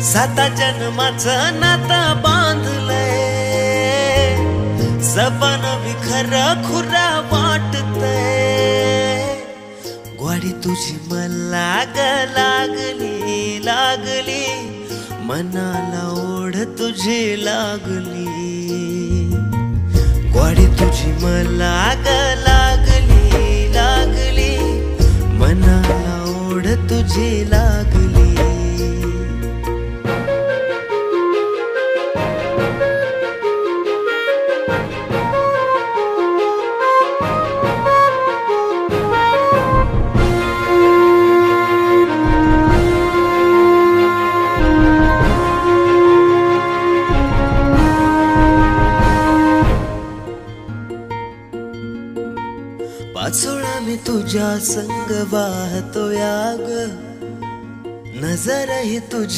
साता जन्माचं नातं बांधलंय, सपन विखर खुरा वाटतंय। ग्वाडी तुझी मला ग लागली लागली, मनाला ओढ तुझी लागली। ग्वाडी तुझी मला ग लागली लागली, मनाला ओढ तुझी लागली। पाचोळा मी तुझ्या संग वाहतो याग, नजर ही तुझी